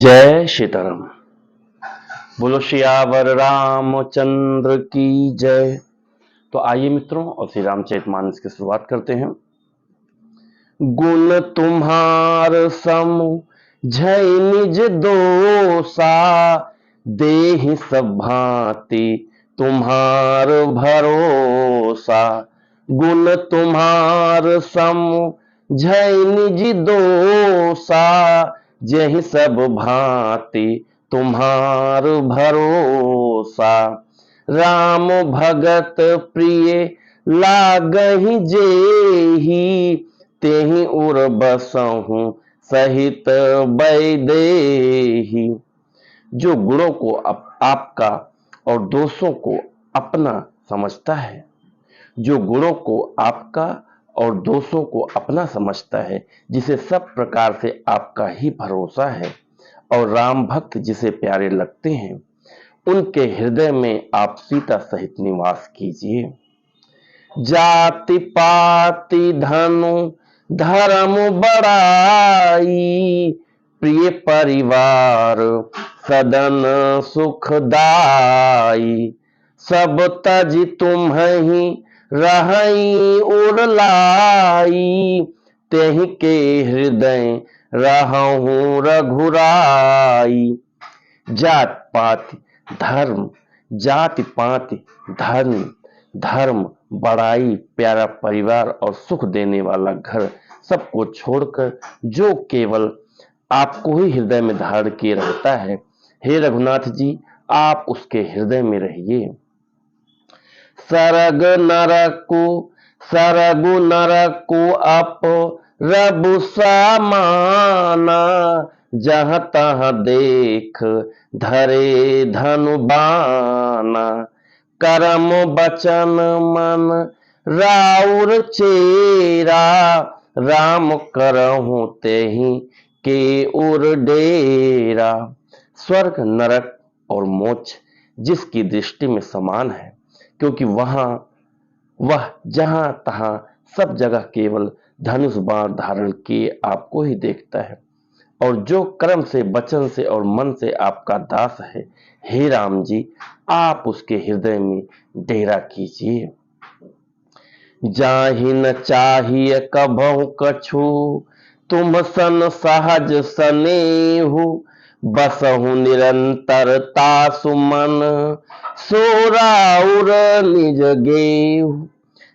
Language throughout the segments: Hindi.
जय सीताराम। बोलो सियावर रामचंद्र की जय। तो आइए मित्रों और श्री रामचरितमानस की शुरुआत करते हैं। गुण तुम्हार सम झै निज दोसा, देहि सब भांति तुम्हार भरोसा। गुण तुम्हार सम झै निज दोसा, जेहि सब भांति तुम्हार भरोसा। राम भगत प्रिय लागहि जेहि, तेहि उर बसहु सहित वैदेही। जो गुणों को आपका और दोषों को अपना समझता है, जो गुणों को आपका और दोषों को अपना समझता है, जिसे सब प्रकार से आपका ही भरोसा है और राम भक्त जिसे प्यारे लगते हैं, उनके हृदय में आप सीता सहित निवास कीजिए। जाति पाति धनु धर्म बड़ाई, प्रिय परिवार सदन सुखदाई। सब तज तुम्हि रहई उर लाई, तेहि के हृदय रहूं रघुराई। जात पात धर्म, जाति पाति धर्म, धर्म बड़ाई, प्यारा परिवार और सुख देने वाला घर, सबको छोड़कर जो केवल आपको ही हृदय में धारण किए रहता है, हे रघुनाथ जी आप उसके हृदय में रहिए। सरग नरकु सरगु नरकु अप रबु समाना, जहाँ तहाँ देख धरे धनु बाना। करम बचन मन राउर चेरा, राम करहु तेहि के उर डेरा। स्वर्ग नरक और मोक्ष जिसकी दृष्टि में समान है, क्योंकि वह जहां तहां सब जगह केवल धनुष बाण धारण किए आपको ही देखता है। और जो कर्म से, वचन से और मन से आपका दास है, हे राम जी आप उसके हृदय में डेरा कीजिए। जाहि न चाहिए कभहु कछु, तुम सन सहज सनेहु। बसहु निरंतर तासु मन, सोराउर निज गेहु।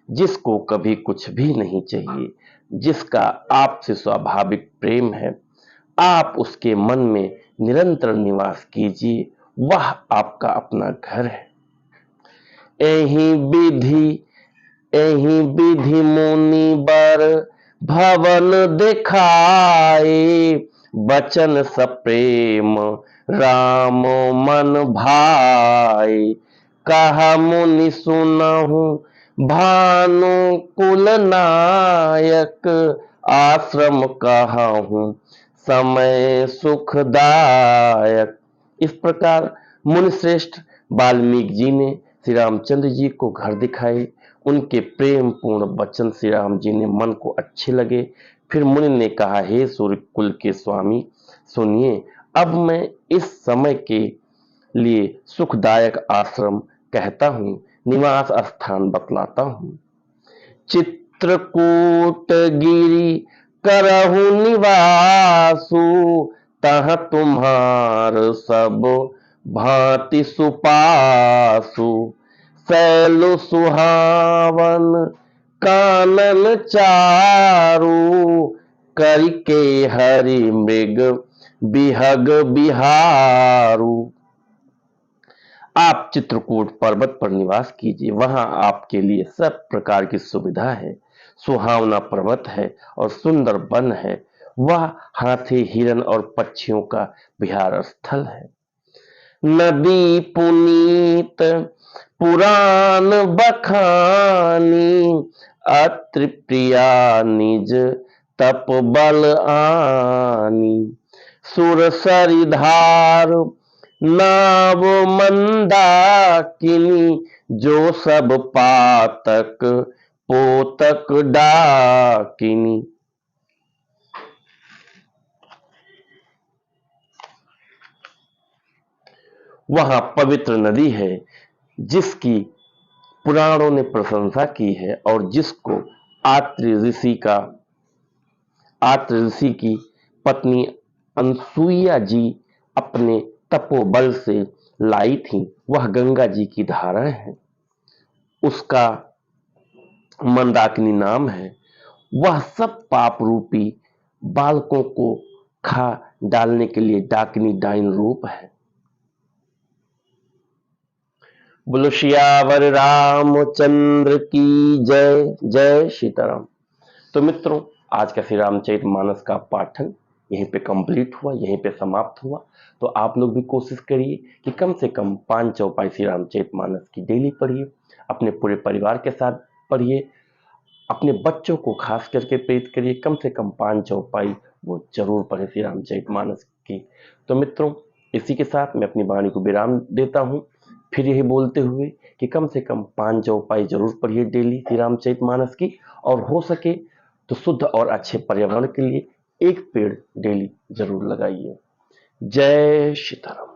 जिसको कभी कुछ भी नहीं चाहिए, जिसका आपसे स्वाभाविक प्रेम है, आप उसके मन में निरंतर निवास कीजिए, वह आपका अपना घर है। एहि विधि मुनि बर भवन दिखाए, बचन सप्रेम राम मन भाए। कहा मुनि सुनहु भानु कुल नायक, आश्रम कहूँ समय सुखदायक। इस प्रकार मुनि श्रेष्ठ वाल्मीकि जी ने श्री रामचंद्र जी को घर दिखाए। उनके प्रेम पूर्ण वचन श्री राम जी ने मन को अच्छे लगे। फिर मुनि ने कहा, हे सूर्य कुल के स्वामी सुनिए, अब मैं इस समय के लिए सुखदायक आश्रम कहता हूँ, निवास स्थान बतलाता हूँ। चित्रकूट गिरी करहु निवासु, तहाँ तुम्हार सब भांति सुपासु। शैल सुहावन कानन चारु, करिके हरि मृग बिहग बिहारू। आप चित्रकूट पर्वत पर निवास कीजिए, वहां आपके लिए सब प्रकार की सुविधा है। सुहावना पर्वत है और सुंदर वन है। वह हाथी, हिरन और पक्षियों का विहार स्थल है। नदी पुनीत पुराण बखानी, अत्रि प्रिया निज तप बल आनी। सुर सरिधार नाव मंदाकिनी, जो सब पातक पोतक डाकिनी। वहां पवित्र नदी है जिसकी पुराणों ने प्रशंसा की है और जिसको आत्र ऋषि की पत्नी अनसुईया जी अपने तपोबल से लाई थी। वह गंगा जी की धारा है, उसका मंदाकिनी नाम है। वह सब पाप रूपी बालकों को खा डालने के लिए डाकिनी डाइन रूप है। बोलो सियावर रामचंद्र की जय। जय सीताराम। तो मित्रों, आज का श्री रामचरितमानस का पाठन यहीं पे कंप्लीट हुआ, यहीं पे समाप्त हुआ। तो आप लोग भी कोशिश करिए कि कम से कम 5 चौपाई श्री रामचरितमानस की डेली पढ़िए, अपने पूरे परिवार के साथ पढ़िए, अपने बच्चों को खास करके प्रेरित करिए, कम से कम 5 चौपाई वो जरूर पढ़े श्री रामचरितमानस की। तो मित्रों, इसी के साथ मैं अपनी वाणी को विराम देता हूँ, फिर यही बोलते हुए कि कम से कम 5 चौपाई जरूर पढ़िए डेली श्री रामचरितमानस की, और हो सके तो शुद्ध और अच्छे पर्यावरण के लिए एक पेड़ डेली जरूर लगाइए। जय सीताराम।